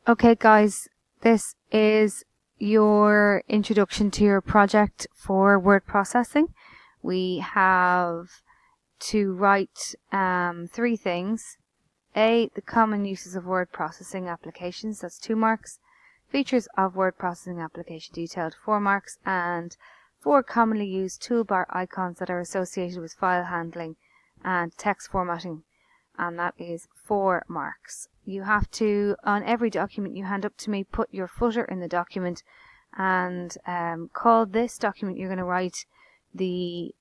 Okay guys, this is your introduction to your project for word processing. We have to write three things. A, the common uses of word processing applications, that's 2 marks. Features of word processing application detailed, 4 marks. And 4 commonly used toolbar icons that are associated with file handling and text formatting, and that is 4 marks. You have to, on every document you hand up to me, put your footer in the document and call this document you're going to write the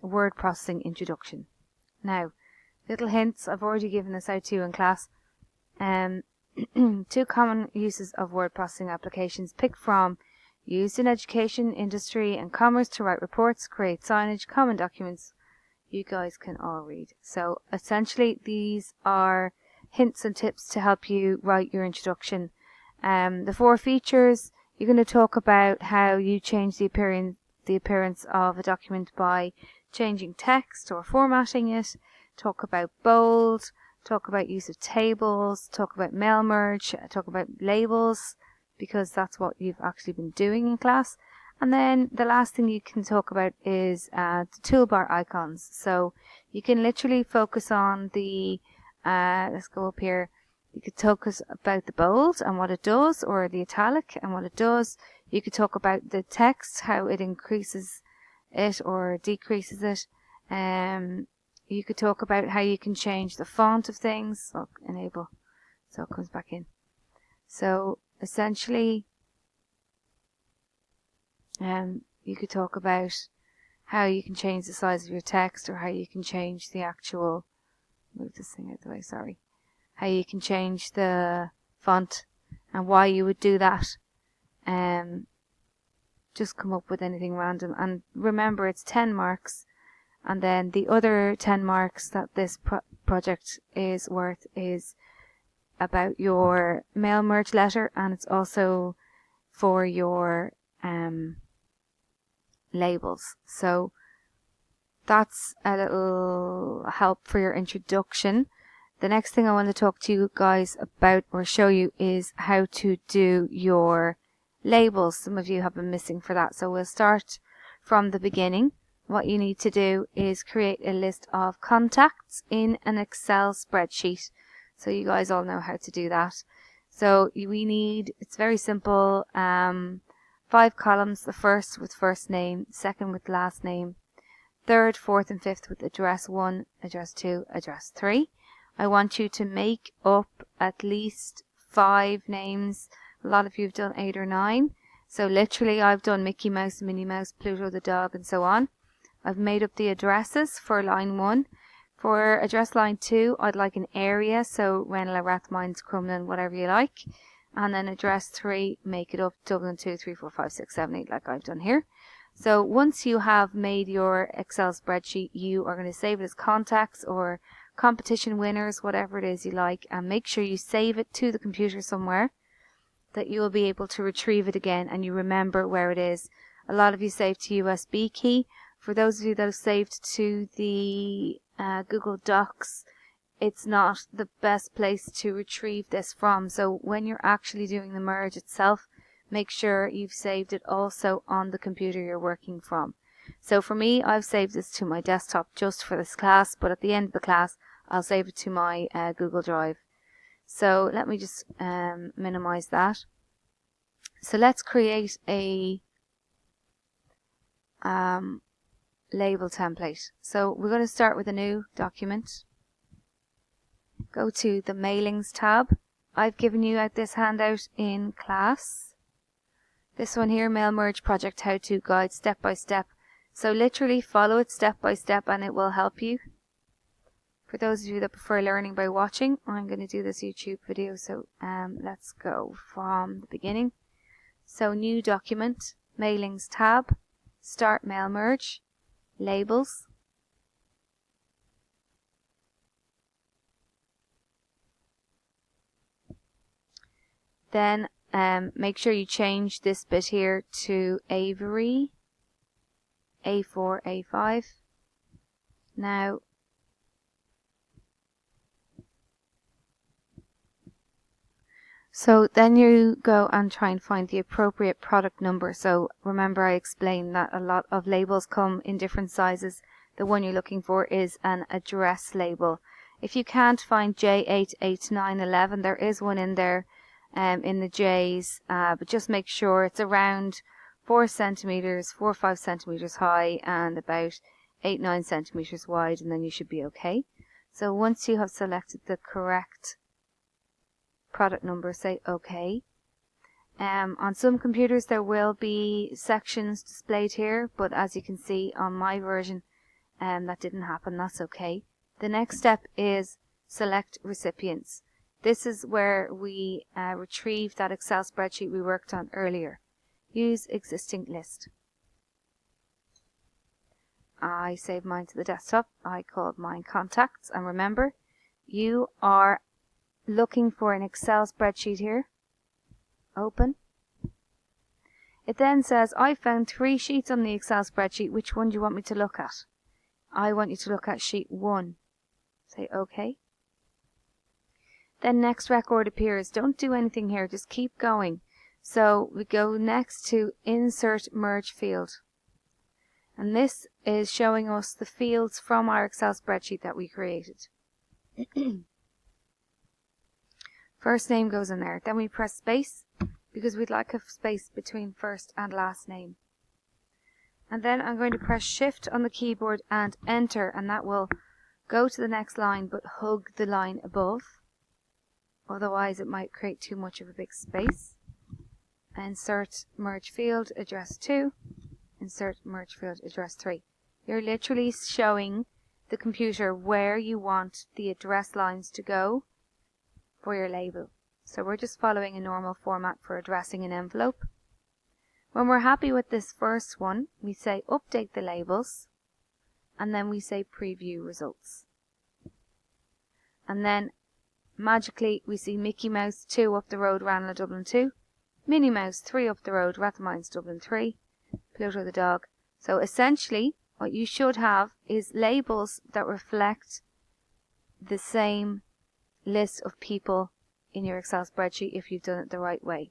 word processing introduction. Now, little hints, I've already given this out to you in class. 2 common uses of word processing applications picked from: used in education, industry and commerce to write reports, create signage, common documents. You guys can all read. So essentially these are hints and tips to help you write your introduction. The 4 features, you're going to talk about how you change the appearance of a document by changing text or formatting it. Talk about bold, talk about use of tables, talk about mail merge, talk about labels, because that's what you've actually been doing in class. And then the last thing you can talk about is the toolbar icons. So you can literally focus on the, let's go up here. You could talk about the bold and what it does, or the italic and what it does. You could talk about the text, how it increases it or decreases it. You could talk about how you can change the font of things. So enable, so it comes back in. So essentially, you could talk about how you can change the size of your text, or how you can change the actual, move this thing out of the way, sorry, how you can change the font and why you would do that. Just come up with anything random, and remember it's 10 marks, and then the other 10 marks that this project is worth is about your mail merge letter, and it's also for your labels. So that's a little help for your introduction. The next thing I want to talk to you guys about or show you is how to do your labels. Some of you have been missing for that, so we'll start from the beginning. What you need to do is create a list of contacts in an Excel spreadsheet. So you guys all know how to do that. So we need, it's very simple, 5 columns, the first with first name, second with last name, third, fourth and fifth with address 1, address 2, address 3. I want you to make up at least 5 names. A lot of you have done 8 or 9. So literally I've done Mickey Mouse, Minnie Mouse, Pluto the dog and so on. I've made up the addresses for line 1. For address line 2, I'd like an area, so Ranelagh, Rathmines, Crumlin, whatever you like. And then address 3, make it up Dublin 2, 3, 4, 5, 6, 7, 8 like I've done here. So once you have made your Excel spreadsheet, you are going to save it as contacts or competition winners, whatever it is you like, and make sure you save it to the computer somewhere that you will be able to retrieve it again and you remember where it is. A lot of you save to USB key. For those of you that have saved to the Google Docs, it's not the best place to retrieve this from. So when you're actually doing the merge itself, make sure you've saved it also on the computer you're working from. So for me, I've saved this to my desktop just for this class, but at the end of the class, I'll save it to my Google Drive. So let me just minimize that. So let's create a label template. So we're going to start with a new document. Go to the Mailings tab. I've given you out this handout in class. This one here, Mail Merge Project How To Guide Step by Step. So literally follow it step by step and it will help you. For those of you that prefer learning by watching, I'm going to do this YouTube video. So let's go from the beginning. So new document, Mailings tab, Start Mail Merge, Labels. Then make sure you change this bit here to Avery, A4, A5. Now So then you go and try and find the appropriate product number. So remember I explained that a lot of labels come in different sizes. The one you're looking for is an address label. If you can't find J88911, there is one in there in the J's, but just make sure it's around 4 centimeters, 4 or 5 centimeters high and about 8-9 centimeters wide, and then you should be okay. So once you have selected the correct product number, say OK. On some computers there will be sections displayed here, but as you can see on my version that didn't happen. That's okay. The next step is select recipients. This is where we retrieve that Excel spreadsheet we worked on earlier. Use existing list. I saved mine to the desktop. I called mine contacts, and remember you are looking for an Excel spreadsheet here. Open. It then says I found 3 sheets on the Excel spreadsheet. Which one do you want me to look at? I want you to look at sheet 1. Say OK. Then next record appears. Don't do anything here, just keep going. So we go next to insert merge field. And this is showing us the fields from our Excel spreadsheet that we created. First name goes in there. Then we press space because we'd like a space between first and last name. And then I'm going to press shift on the keyboard and enter, and that will go to the next line but hug the line above. Otherwise it might create too much of a big space. Insert merge field address 2. Insert merge field address 3. You're literally showing the computer where you want the address lines to go for your label. So we're just following a normal format for addressing an envelope. When we're happy with this first one, we say update the labels, and then we say preview results. And then magically we see Mickey Mouse 2 up the road, Ranelagh Dublin 2, Minnie Mouse 3 up the road, Rathmines Dublin 3, Pluto the dog. So essentially what you should have is labels that reflect the same list of people in your Excel spreadsheet if you've done it the right way.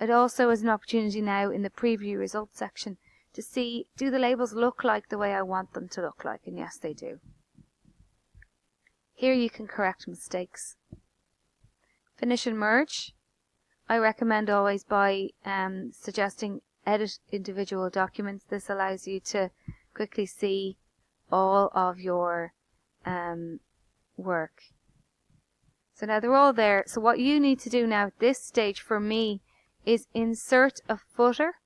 It also is an opportunity now in the preview results section to see, do the labels look like the way I want them to look like? And yes, they do. Here you can correct mistakes. Finish and merge. I recommend always by suggesting edit individual documents. This allows you to quickly see all of your work. So now they're all there. So what you need to do now at this stage for me is insert a footer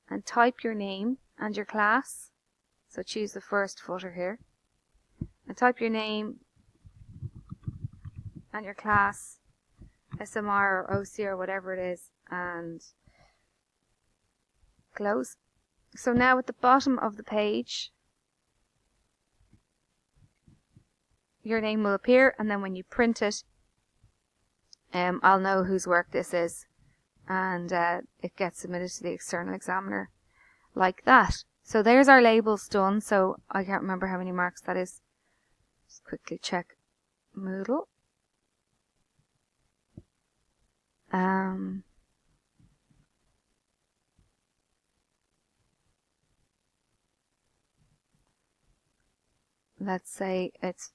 and type your name and your class. So choose the first footer here and type your name and your class, SMR or OC or whatever it is, and close. So now at the bottom of the page your name will appear, and then when you print it I'll know whose work this is, and it gets submitted to the external examiner like that. So there's our labels done. So I can't remember how many marks that is. Just quickly check Moodle. Let's say it's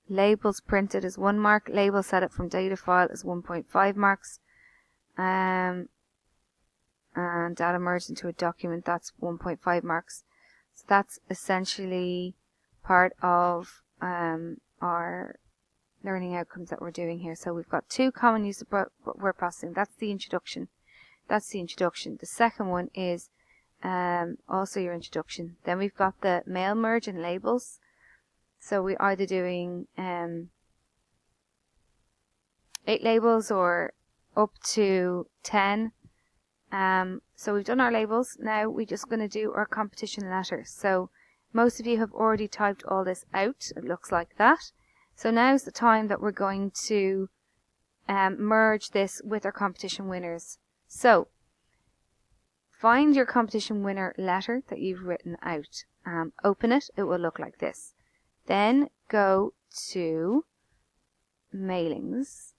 labels printed as 1 mark, label set up from data file is 1.5 marks, and data merged into a document, that's 1.5 marks. So that's essentially part of our learning outcomes that we're doing here. So we've got 2 common use of word processing. That's the introduction. The second one is also your introduction. Then we've got the mail merge and labels. So we're either doing 8 labels or up to 10. So we've done our labels. Now we're just going to do our competition letter. So most of you have already typed all this out. It looks like that. So now's the time that we're going to merge this with our competition winners. So find your competition winner letter that you've written out. Open it. It will look like this. Then go to mailings,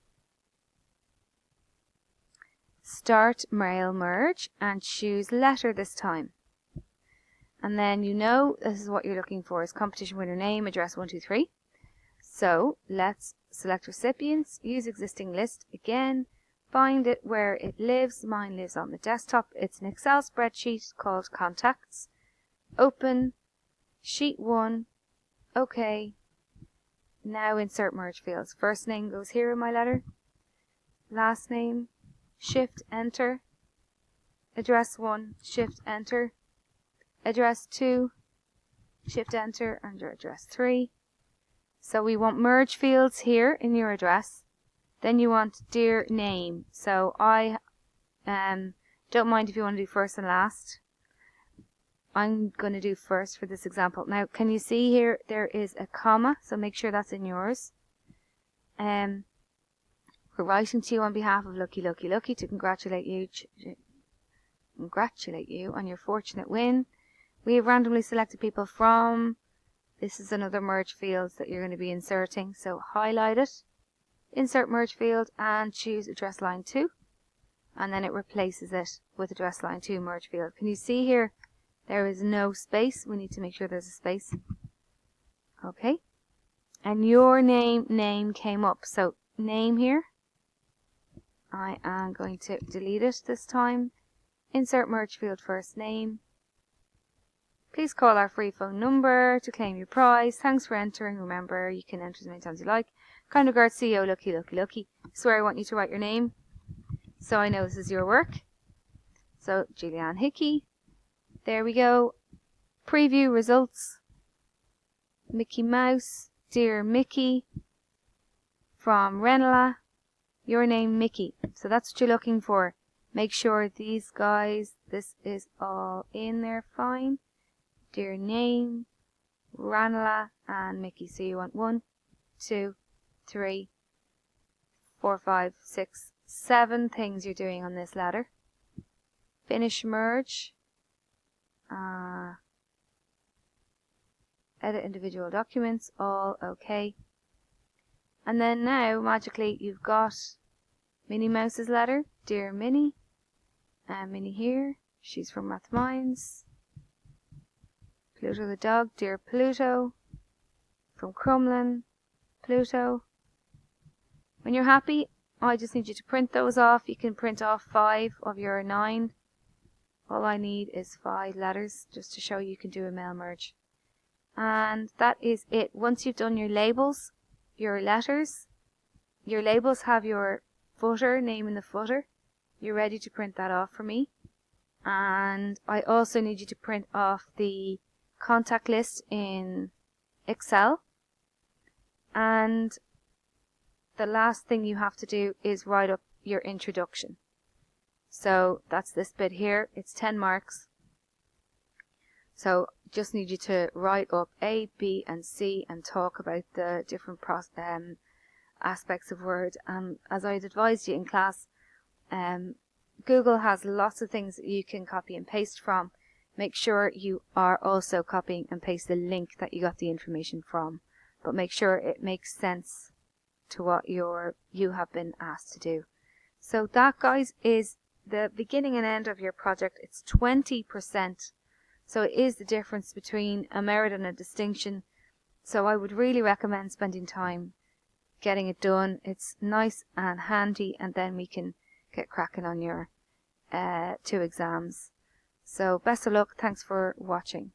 start mail merge, and choose letter this time. And then this is what you're looking for is competition winner name, address 123. So let's select recipients, use existing list again, find it where it lives. Mine lives on the desktop. It's an Excel spreadsheet called contacts. Open, sheet 1, OK. Now insert merge fields. First name goes here in my letter, last name, shift enter, address 1, shift enter, address 2, shift enter, under address 3. So we want merge fields here in your address. Then you want dear name. So I don't mind if you want to do first and last. I'm going to do first for this example. Now, can you see here there is a comma? So make sure that's in yours. We're writing to you on behalf of Lucky to congratulate you on your fortunate win. We have randomly selected people from. This is another merge field that you're going to be inserting. So highlight it, insert merge field, and choose address line 2. And then it replaces it with address line 2 merge field. Can you see here? There is no space. We need to make sure there's a space. Okay. And your name came up. So name here. I am going to delete it this time. Insert merge field first name. Please call our free phone number to claim your prize. Thanks for entering. Remember, you can enter as many times as you like. Kind regards, CEO Lucky. This is where I want you to write your name, so I know this is your work. So Julianne Hickey. There we go. Preview results. Mickey Mouse. Dear Mickey. From Renala. Your name Mickey. So that's what you're looking for. Make sure these guys, this is all in there fine. Dear name, Ranela, and Mickey. So you want 1, 2, 3, 4, 5, 6, 7 things you're doing on this letter. Finish merge. Edit individual documents, all okay. And then now, magically, you've got Minnie Mouse's letter. Dear Minnie. Minnie here. She's from Math Minds. Pluto the dog. Dear Pluto. From Crumlin. Pluto. When you're happy, I just need you to print those off. You can print off 5 of your 9. All I need is 5 letters just to show you can do a mail merge. And that is it. Once you've done your labels, your letters, your labels have your footer, name in the footer. You're ready to print that off for me. And I also need you to print off the contact list in Excel. And the last thing you have to do is write up your introduction. So that's this bit here. It's 10 marks. So just need you to write up A, B, and C and talk about the different aspects of Word. And as I'd advised you in class, Google has lots of things that you can copy and paste from. Make sure you are also copying and paste the link that you got the information from. But make sure it makes sense to what you have been asked to do. So that, guys, is the beginning and end of your project. It's 20%. So it is the difference between a merit and a distinction. So I would really recommend spending time getting it done. It's nice and handy, and then we can get cracking on your 2 exams. So best of luck. Thanks for watching.